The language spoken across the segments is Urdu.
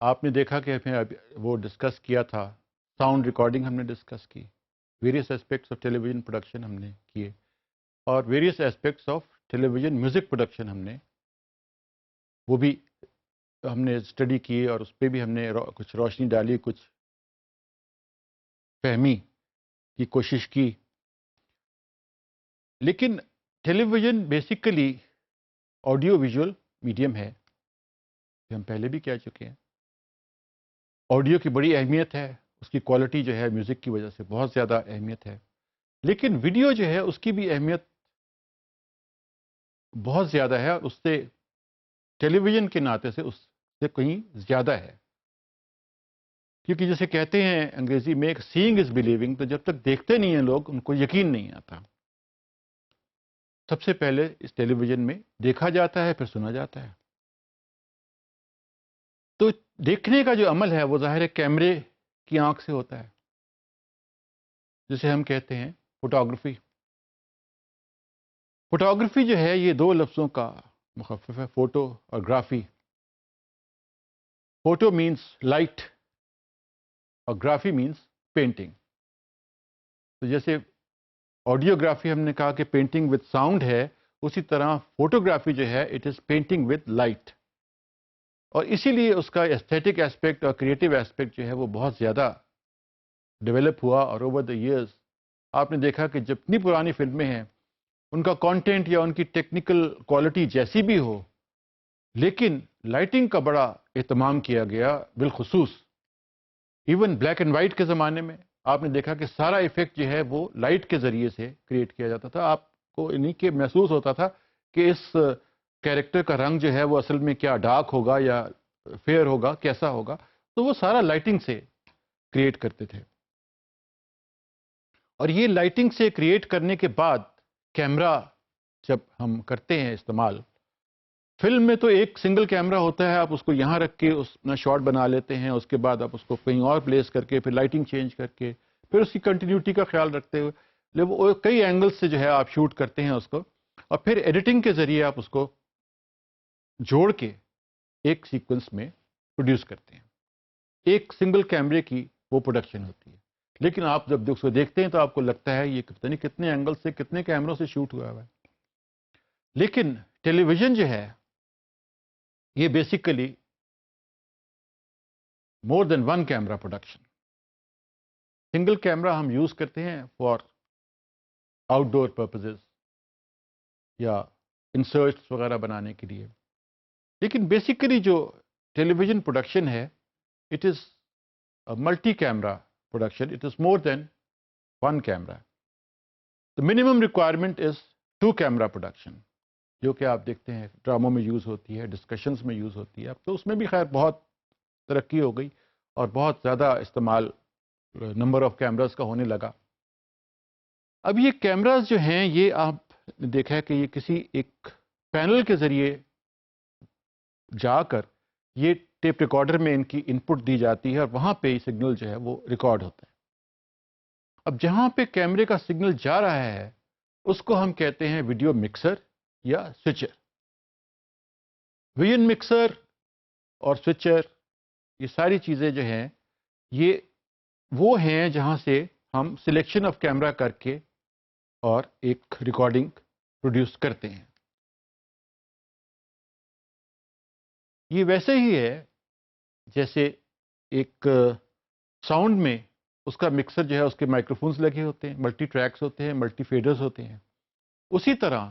آپ نے دیکھا کہ ہمیں وہ ڈسکس کیا تھا، ساؤنڈ ریکارڈنگ ہم نے ڈسکس کی، various aspects of television production ہم نے کیے، اور various aspects of television music production وہ بھی ہم نے اسٹڈی کیے، اور اس پہ بھی ہم نے کچھ روشنی ڈالی، کچھ فہمی کی کوشش کی. لیکن television basically audio visual medium ہے، ہم پہلے بھی کہہ چکے ہیں. آڈیو کی بڑی اہمیت ہے، اس کی کوالٹی جو ہے میوزک کی وجہ سے بہت زیادہ اہمیت ہے. لیکن ویڈیو جو ہے اس کی بھی اہمیت بہت زیادہ ہے، اور اس سے ٹیلی ویژن کے ناطے سے اس سے کہیں زیادہ ہے. کیونکہ جسے کہتے ہیں انگریزی میں سینگ از بلیونگ، تو جب تک دیکھتے نہیں ہیں لوگ ان کو یقین نہیں آتا. سب سے پہلے اس ٹیلی ویژن میں دیکھا جاتا ہے، پھر سنا جاتا ہے. تو دیکھنے کا جو عمل ہے وہ ظاہر ہے کیمرے کی آنکھ سے ہوتا ہے، جسے ہم کہتے ہیں فوٹوگرافی. فوٹوگرافی جو ہے یہ دو لفظوں کا مخفف ہے، فوٹو اور گرافی. فوٹو مینس لائٹ اور گرافی مینس پینٹنگ. تو جیسے آڈیوگرافی ہم نے کہا کہ پینٹنگ وتھ ساؤنڈ ہے، اسی طرح فوٹوگرافی جو ہے it is painting with light. اور اسی لیے اس کا ایستھیٹک ایسپیکٹ اور کریٹو ایسپیکٹ جو ہے وہ بہت زیادہ ڈیولپ ہوا. اور اوور دا ایئرز آپ نے دیکھا کہ جتنی پرانی فلمیں ہیں ان کا کانٹینٹ یا ان کی ٹیکنیکل کوالٹی جیسی بھی ہو، لیکن لائٹنگ کا بڑا اہتمام کیا گیا. بالخصوص ایون بلیک اینڈ وائٹ کے زمانے میں آپ نے دیکھا کہ سارا ایفیکٹ جو ہے وہ لائٹ کے ذریعے سے کریٹ کیا جاتا تھا. آپ کو انہیں کے محسوس ہوتا تھا کہ اس کیریکٹر کا رنگ جو ہے وہ اصل میں کیا ڈارک ہوگا یا فیئر ہوگا، کیسا ہوگا. تو وہ سارا لائٹنگ سے کریٹ کرتے تھے. اور یہ لائٹنگ سے کریٹ کرنے کے بعد کیمرہ جب ہم کرتے ہیں استعمال، فلم میں تو ایک سنگل کیمرہ ہوتا ہے، آپ اس کو یہاں رکھ کے اپنا شاٹ بنا لیتے ہیں، اس کے بعد آپ اس کو کہیں اور پلیس کر کے پھر لائٹنگ چینج کر کے پھر اس کی کنٹینیوٹی کا خیال رکھتے ہوئے وہ کئی اینگل سے جو ہے آپ شوٹ کرتے ہیں اس کو، اور پھر ایڈیٹنگ کے ذریعے آپ اس کو جوڑ کے ایک سیکوینس میں پروڈیوس کرتے ہیں. ایک سنگل کیمرے کی وہ پروڈکشن ہوتی ہے. لیکن آپ جب اس کو دیکھتے ہیں تو آپ کو لگتا ہے یہ پتہ نہیں کتنے اینگل سے کتنے کیمروں سے شوٹ ہوا ہے. لیکن ٹیلی ویژن جو ہے یہ basically more than one camera production. Single camera ہم یوز کرتے ہیں فار آؤٹ ڈور پرپزز یا انسرٹس وغیرہ بنانے کے لیے. لیکن بیسیکلی جو ٹیلی ویژن پروڈکشن ہے it is multi camera production. It is more than one camera. The minimum requirement is 2 camera production، جو کہ آپ دیکھتے ہیں ڈراموں میں یوز ہوتی ہے، ڈسکشنز میں یوز ہوتی ہے. اب تو اس میں بھی خیر بہت ترقی ہو گئی اور بہت زیادہ استعمال نمبر آف کیمراز کا ہونے لگا. اب یہ کیمراز جو ہیں یہ آپ نے دیکھا ہے کہ یہ کسی ایک پینل کے ذریعے جا کر یہ ٹیپ ریکارڈر میں ان کی ان پٹ دی جاتی ہے اور وہاں پہ سگنل جو ہے وہ ریکارڈ ہوتا ہے. اب جہاں پہ کیمرے کا سگنل جا رہا ہے اس کو ہم کہتے ہیں ویڈیو مکسر یا سوئچر. ویژن مکسر اور سوئچر یہ ساری چیزیں جو ہیں یہ وہ ہیں جہاں سے ہم سلیکشن آف کیمرہ کر کے اور ایک ریکارڈنگ پروڈیوس کرتے ہیں. یہ ویسے ہی ہے جیسے ایک ساؤنڈ میں اس کا مکسر جو ہے اس کے مائکروفونز لگے ہوتے ہیں، ملٹی ٹریکس ہوتے ہیں، ملٹی فیڈرز ہوتے ہیں. اسی طرح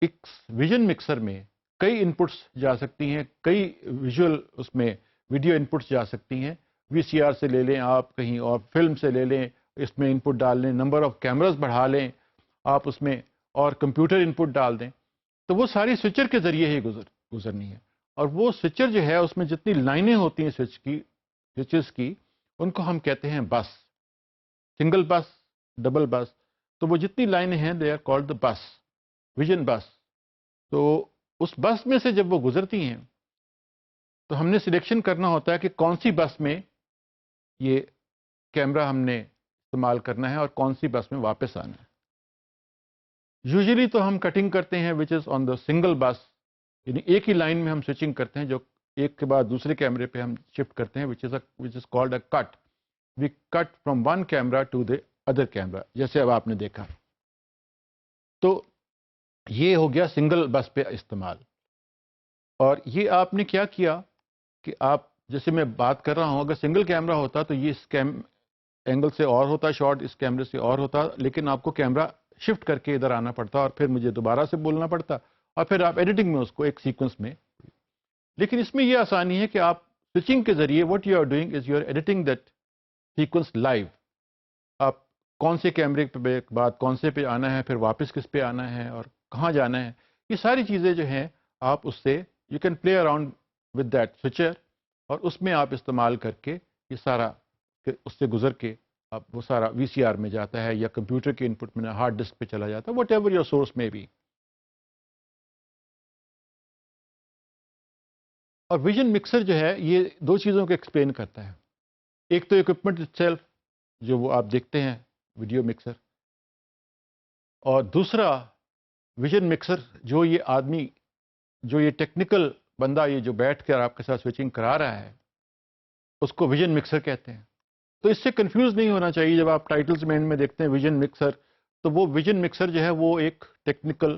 ایک ویژن مکسر میں کئی انپٹس جا سکتی ہیں، کئی ویژول اس میں ویڈیو انپٹس جا سکتی ہیں. وی سی آر سے لے لیں آپ، کہیں اور فلم سے لے لیں، اس میں انپٹ ڈال لیں، نمبر آف کیمراز بڑھا لیں آپ اس میں، اور کمپیوٹر انپٹ ڈال دیں. تو وہ ساری سوئچر کے ذریعے ہی گزرنی ہے. اور وہ سوئچر جو ہے اس میں جتنی لائنیں ہوتی ہیں سوئچز کی ان کو ہم کہتے ہیں بس، سنگل بس، ڈبل بس. تو وہ جتنی لائنیں ہیں دے آر کالڈ دا بس، ویژن بس. تو اس بس میں سے جب وہ گزرتی ہیں تو ہم نے سلیکشن کرنا ہوتا ہے کہ کون سی بس میں یہ کیمرہ ہم نے استعمال کرنا ہے اور کون سی بس میں واپس آنا ہے. یوزلی تو ہم کٹنگ کرتے ہیں وچ از آن دا سنگل بس، یعنی ایک ہی لائن میں ہم سوئچنگ کرتے ہیں جو ایک کے بعد دوسرے کیمرے پہ ہم شفٹ کرتے ہیں which is called a cut. We cut from one camera to the other camera جیسے اب آپ نے دیکھا. تو یہ ہو گیا سنگل بس پہ استعمال. اور یہ آپ نے کیا کیا کہ آپ جیسے میں بات کر رہا ہوں اگر سنگل کیمرہ ہوتا تو یہ اس اینگل سے اور ہوتا شارٹ, اس کیمرے سے اور ہوتا, لیکن آپ کو کیمرہ شفٹ کر کے ادھر آنا پڑتا اور پھر مجھے دوبارہ سے بولنا پڑتا اور پھر آپ ایڈیٹنگ میں اس کو ایک سیکوینس میں. لیکن اس میں یہ آسانی ہے کہ آپ سوئچنگ کے ذریعے what you are doing is you are editing that sequence live. آپ کون سے کیمرے پہ بعد کون سے پہ آنا ہے, پھر واپس کس پہ آنا ہے اور کہاں جانا ہے, یہ ساری چیزیں جو ہیں آپ اس سے you can play around with that switcher اور اس میں آپ استعمال کر کے یہ سارا اس سے گزر کے اب وہ سارا وی سی آر میں جاتا ہے یا کمپیوٹر کے ان پٹ میں ہارڈ ڈسک پہ چلا جاتا ہے وٹ ایور یور سورس میں بھی. اور ویژن مکسر جو ہے یہ دو چیزوں کو ایکسپلین کرتا ہے. ایک تو اکوپمنٹ سیلف جو وہ آپ دیکھتے ہیں ویڈیو مکسر, اور دوسرا ویژن مکسر جو یہ آدمی جو یہ ٹیکنیکل بندہ یہ جو بیٹھ کر آپ کے ساتھ سوئچنگ کرا رہا ہے اس کو ویژن مکسر کہتے ہیں. تو اس سے کنفیوز نہیں ہونا چاہیے. جب آپ ٹائٹلز میں میں دیکھتے ہیں ویژن مکسر تو وہ ویژن مکسر جو ہے وہ ایک ٹیکنیکل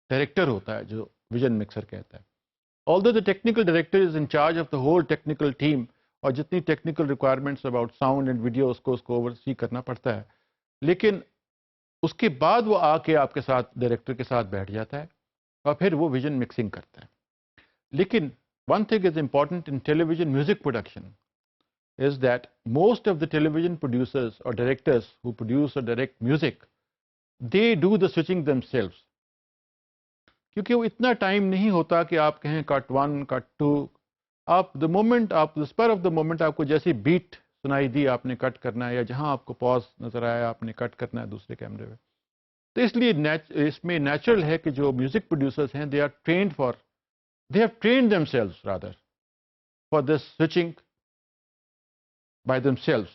ڈائریکٹر ہوتا ہے جو ویژن مکسر کہتا ہے. Although the technical director is in charge of the whole technical team اور جتنی technical requirements about sound and video اس کو اوورسی کرنا پڑتا ہے, لیکن اس کے بعد وہ آ کے آپ کے ساتھ ڈائریکٹر کے ساتھ بیٹھ جاتا ہے اور پھر وہ ویژن مکسنگ کرتا ہے. لیکن one thing is important in television music production is that most of the television producers or directors who produce or direct music, they do the switching themselves. کیونکہ وہ اتنا ٹائم نہیں ہوتا کہ آپ کہیں کٹ 1 کٹ 2, آپ دا مومنٹ آپ اسپر آف دا مومنٹ آپ کو جیسی بیٹ سنائی دی آپ نے کٹ کرنا ہے, یا جہاں آپ کو پاز نظر آیا آپ نے کٹ کرنا ہے دوسرے کیمرے میں. تو اس لیے اس میں نیچرل ہے کہ جو میوزک پروڈیوسرز ہیں they have trained themselves rather for this switching by themselves.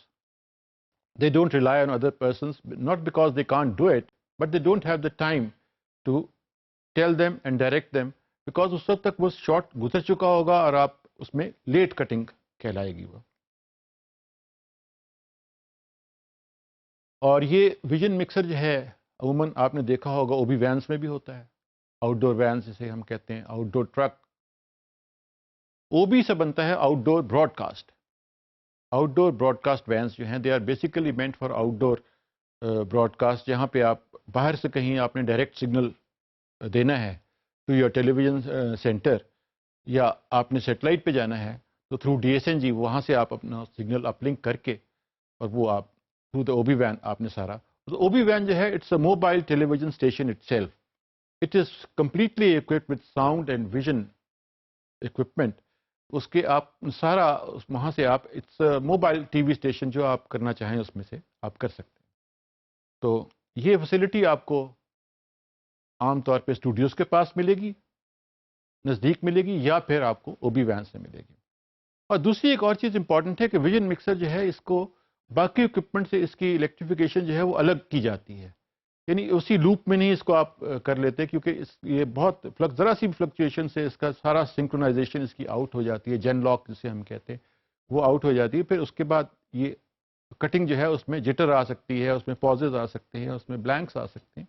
They don't rely on other persons, not because they can't do it, but they don't have the time to tell them and direct them, because اس وقت تک وہ شارٹ گزر چکا ہوگا اور آپ اس میں لیٹ کٹنگ کہلائے گی وہ. اور یہ ویژن مکسر جو ہے عموماً آپ نے دیکھا ہوگا اوبی وینس میں بھی ہوتا ہے, آؤٹ ڈور وینس جسے ہم کہتے ہیں, آؤٹ ڈور ٹرک. اوبی سے بنتا ہے outdoor broadcast. Outdoor broadcast vans جو ہیں they are basically meant for outdoor broadcast, جہاں پہ آپ باہر سے کہیں آپ نے ڈائریکٹ سگنل دینا ہے to your television centre, یا آپ نے سیٹلائٹ پہ جانا ہے تو تھرو DSNG وہاں سے آپ اپنا سگنل اپ لنک کر کے اور وہ آپ تھرو دا اوبی وین آپ نے سارا. اوبی وین جو ہے it's a mobile television station itself. It is completely equipped with sound and vision equipment. اس کے آپ سارا وہاں سے آپ it's mobile T V station جو آپ کرنا چاہیں اس میں سے آپ کر سکتے ہیں. تو یہ فیسلٹی آپ کو عام طور پہ اسٹوڈیوز کے پاس ملے گی, نزدیک ملے گی, یا پھر آپ کو اوبی وین سے ملے گی. اور دوسری ایک اور چیز امپورٹنٹ ہے کہ ویژن مکسر جو ہے اس کو باقی اکوپمنٹ سے اس کی الیکٹریفیکیشن جو ہے وہ الگ کی جاتی ہے. یعنی اسی لوپ میں نہیں اس کو آپ کر لیتے, کیونکہ یہ بہت ذرا سی فلکچویشن سے اس کا سارا سنکرونائزیشن اس کی آؤٹ ہو جاتی ہے, جین لاک جسے ہم کہتے ہیں وہ آؤٹ ہو جاتی ہے. پھر اس کے بعد یہ کٹنگ جو ہے اس میں جٹر آ سکتی ہے, اس میں پازز آ سکتے ہیں, اس میں بلینکس آ سکتے ہیں,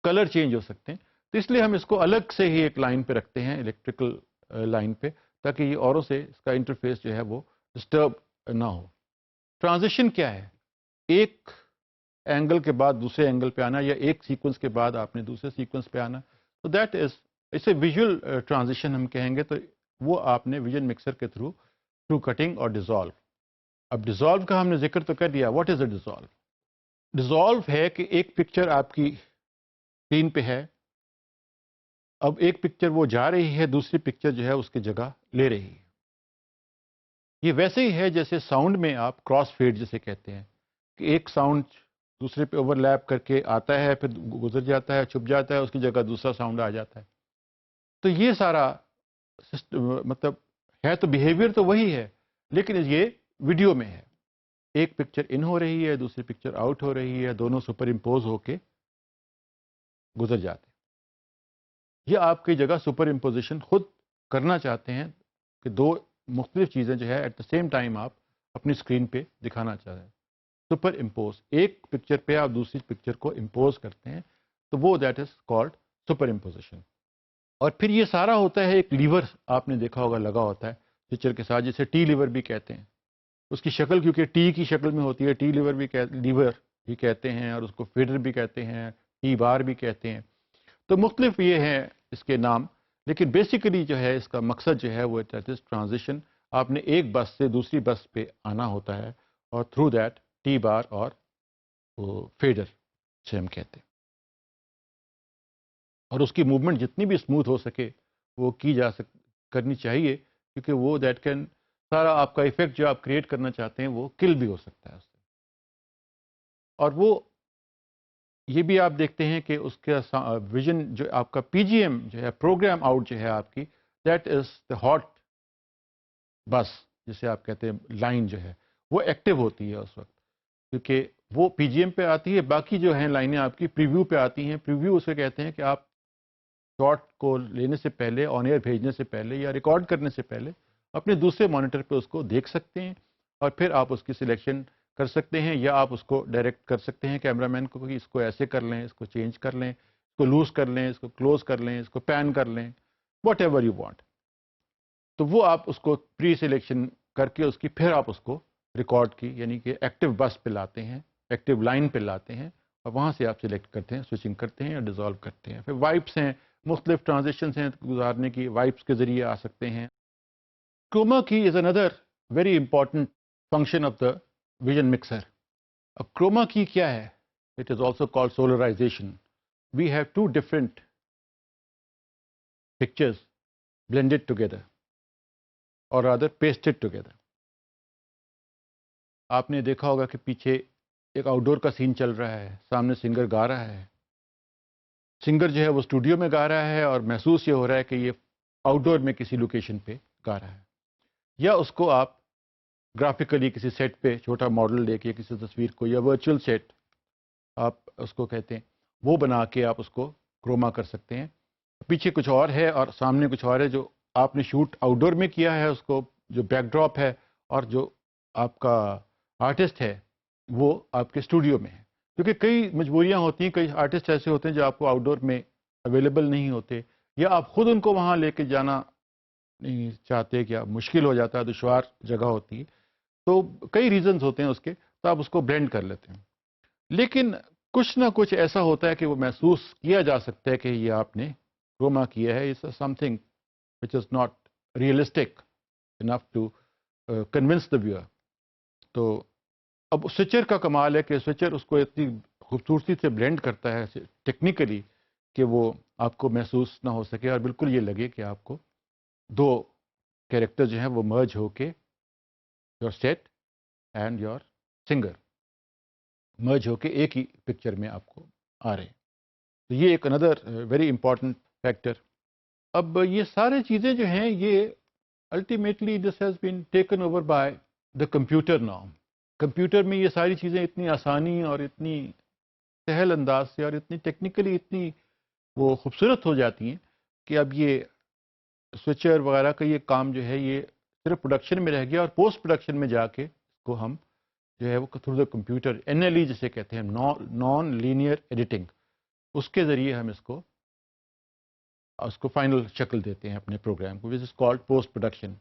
کلر چینج ہو سکتے ہیں. تو اس لیے ہم اس کو الگ سے ہی ایک لائن پہ رکھتے ہیں, الیکٹریکل لائن پہ, تاکہ یہ اوروں سے اس کا انٹرفیس جو ہے وہ ڈسٹرب نہ ہو. ٹرانزیشن کیا ہے؟ ایک اینگل کے بعد دوسرے اینگل پہ آنا, یا ایک سیکوینس کے بعد آپ نے دوسرے سیکوینس پہ آنا. تو دیٹ از اسے ویژول ٹرانزیشن ہم کہیں گے. تو وہ آپ نے ویژن مکسر کے تھرو کٹنگ اور ڈیزالو. اب ڈیزالو کا ہم نے ذکر تو کر دیا. What is a dissolve? Dissolve ہے کہ ایک پکچر آپ کی اسکرین پہ ہے, اب ایک پکچر وہ جا رہی ہے, دوسری پکچر جو ہے اس کی جگہ لے رہی ہے. یہ ویسے ہی ہے جیسے ساؤنڈ میں آپ کراس فیڈ جسے کہتے ہیں, کہ ایک ساؤنڈ دوسرے پہ اوور لیپ کر کے آتا ہے, پھر گزر جاتا ہے, چھپ جاتا ہے, اس کی جگہ دوسرا ساؤنڈ آ جاتا ہے. تو یہ سارا مطلب ہے تو بیہیویئر تو وہی ہے, لیکن یہ ویڈیو میں ہے. ایک پکچر ان ہو رہی ہے, دوسری پکچر آؤٹ ہو رہی ہے, دونوں سپر امپوز ہو کے گزر جاتے ہیں. یہ آپ کی جگہ سپر امپوزیشن خود کرنا چاہتے ہیں کہ دو مختلف چیزیں جو ہے ایٹ دا سیم ٹائم آپ اپنی اسکرین پہ دکھانا چاہ رہے ہیں. سپر امپوز، ایک پکچر پہ آپ دوسری پکچر کو امپوز کرتے ہیں تو وہ that is called super imposition. اور پھر یہ سارا ہوتا ہے ایک لیور آپ نے دیکھا ہوگا لگا ہوتا ہے پکچر کے ساتھ، جسے ٹی لیور بھی کہتے ہیں. اس کی شکل کیونکہ ٹی کی شکل میں ہوتی ہے، ٹی لیور بھی کہتے ہیں، اور اس کو فیڈر بھی کہتے ہیں، ٹی بار بھی کہتے ہیں. تو مختلف یہ ہیں اس کے نام، لیکن بیسیکلی جو ہے اس کا مقصد جو ہے وہ ٹرانزیشن. آپ نے ایک بس سے دوسری بس پہ آنا ہوتا ہے، اور تھرو دیٹ ٹی بار اور فیڈر سے ہم کہتے ہیں. اور اس کی موومنٹ جتنی بھی اسموتھ ہو سکے وہ کی کرنی چاہیے، کیونکہ وہ دیٹ کین سارا آپ کا ایفیکٹ جو آپ کریٹ کرنا چاہتے ہیں وہ کل بھی ہو سکتا ہے اس سے. اور وہ یہ بھی آپ دیکھتے ہیں کہ اس کا ویژن جو آپ کا پی جی ایم جو ہے پروگرام آؤٹ جو ہے آپ کی، دیٹ از دا ہاٹ بس جسے آپ کہتے ہیں لائن جو ہے وہ ایکٹیو ہوتی ہے اس وقت، کیونکہ وہ پی جی ایم پہ آتی ہے. باقی جو ہیں لائنیں آپ کی پریویو پہ آتی ہیں. پریویو اسے کہتے ہیں کہ آپ شاٹ کو لینے سے پہلے، آن ایئر بھیجنے سے پہلے یا ریکارڈ کرنے سے پہلے اپنے دوسرے مانیٹر پہ اس کو دیکھ سکتے ہیں، اور پھر آپ اس کی سلیکشن کر سکتے ہیں، یا آپ اس کو ڈائریکٹ کر سکتے ہیں کیمرہ مین کو کہ اس کو ایسے کر لیں، اس کو چینج کر لیں، اس کو لوز کر لیں، اس کو کلوز کر لیں، اس کو پین کر لیں، واٹ ایور یو وانٹ. تو وہ آپ اس کو پری سلیکشن کر کے اس کی پھر آپ اس کو ریکارڈ کی یعنی کہ ایکٹیو بس پہ لاتے ہیں، ایکٹیو لائن پہ لاتے ہیں، اور وہاں سے آپ سلیکٹ کرتے ہیں، سوئچنگ کرتے ہیں یا ڈیزالو کرتے ہیں. پھر وائپس ہیں، مختلف ٹرانزیکشنز ہیں گزارنے کی، وائپس کے ذریعے آ سکتے ہیں. کروما کی از اندر very important function of the vision mixer. اب کروما کی کیا ہے؟ It is also called solarization. We have two different pictures blended together or rather pasted together. آپ نے دیکھا ہوگا کہ پیچھے ایک آؤٹ ڈور کا سین چل رہا ہے، سامنے سنگر گا رہا ہے. سنگر جو ہے وہ اسٹوڈیو میں گا رہا ہے، اور محسوس یہ ہو رہا ہے کہ یہ آؤٹ ڈور میں کسی لوکیشن پہ گا رہا ہے. یا اس کو آپ گرافیکلی کسی سیٹ پہ چھوٹا ماڈل لے کے کسی تصویر کو، یا ورچوئل سیٹ آپ اس کو کہتے ہیں، وہ بنا کے آپ اس کو کروما کر سکتے ہیں. پیچھے کچھ اور ہے اور سامنے کچھ اور ہے. جو آپ نے شوٹ آؤٹ ڈور میں کیا ہے اس کو جو بیک ڈراپ ہے، اور جو آپ کا آرٹسٹ ہے وہ آپ کے اسٹوڈیو میں ہے. کیونکہ کئی مجبوریاں ہوتی ہیں، کئی آرٹسٹ ایسے ہوتے ہیں جو آپ کو آؤٹ ڈور میں اویلیبل نہیں ہوتے، یا آپ خود ان کو وہاں لے کے جانا نہیں چاہتے، کہ مشکل ہو جاتا ہے، دشوار جگہ ہوتی ہے. تو کئی ریزنز ہوتے ہیں اس کے، تو آپ اس کو بلینڈ کر لیتے ہیں. لیکن کچھ نہ کچھ ایسا ہوتا ہے کہ وہ محسوس کیا جا سکتا ہے کہ یہ آپ نے کروما کیا ہے. It's something which is not realistic enough to convince the viewer. تو اب سوئچر کا کمال ہے کہ سوئچر اس کو اتنی خوبصورتی سے بلینڈ کرتا ہے ٹیکنیکلی کہ وہ آپ کو محسوس نہ ہو سکے، اور بالکل یہ لگے کہ آپ کو دو کیریکٹر جو ہیں وہ مرج ہو کے your set and your singer merge ہو کے ایک ہی پکچر میں آپ کو آ رہے ہیں. تو یہ ایک اندر ویری امپورٹنٹ فیکٹر. اب یہ سارے چیزیں جو ہیں یہ ultimately this has been taken over by the computer now. Computer میں یہ ساری چیزیں اتنی آسانی اور اتنی سہل انداز سے اور اتنی ٹیکنیکلی اتنی وہ خوبصورت ہو جاتی ہیں کہ اب یہ سوئچر وغیرہ کا یہ کام جو ہے یہ صرف پروڈکشن میں رہ گیا، اور پوسٹ پروڈکشن میں جا کے اس کو ہم جو ہے وہ تھرو دا کمپیوٹر NLE جسے کہتے ہیں، نان لینئر ایڈیٹنگ، اس کے ذریعے ہم اس کو فائنل شکل دیتے ہیں اپنے پروگرام کو، وچ از کالڈ پوسٹ پروڈکشن.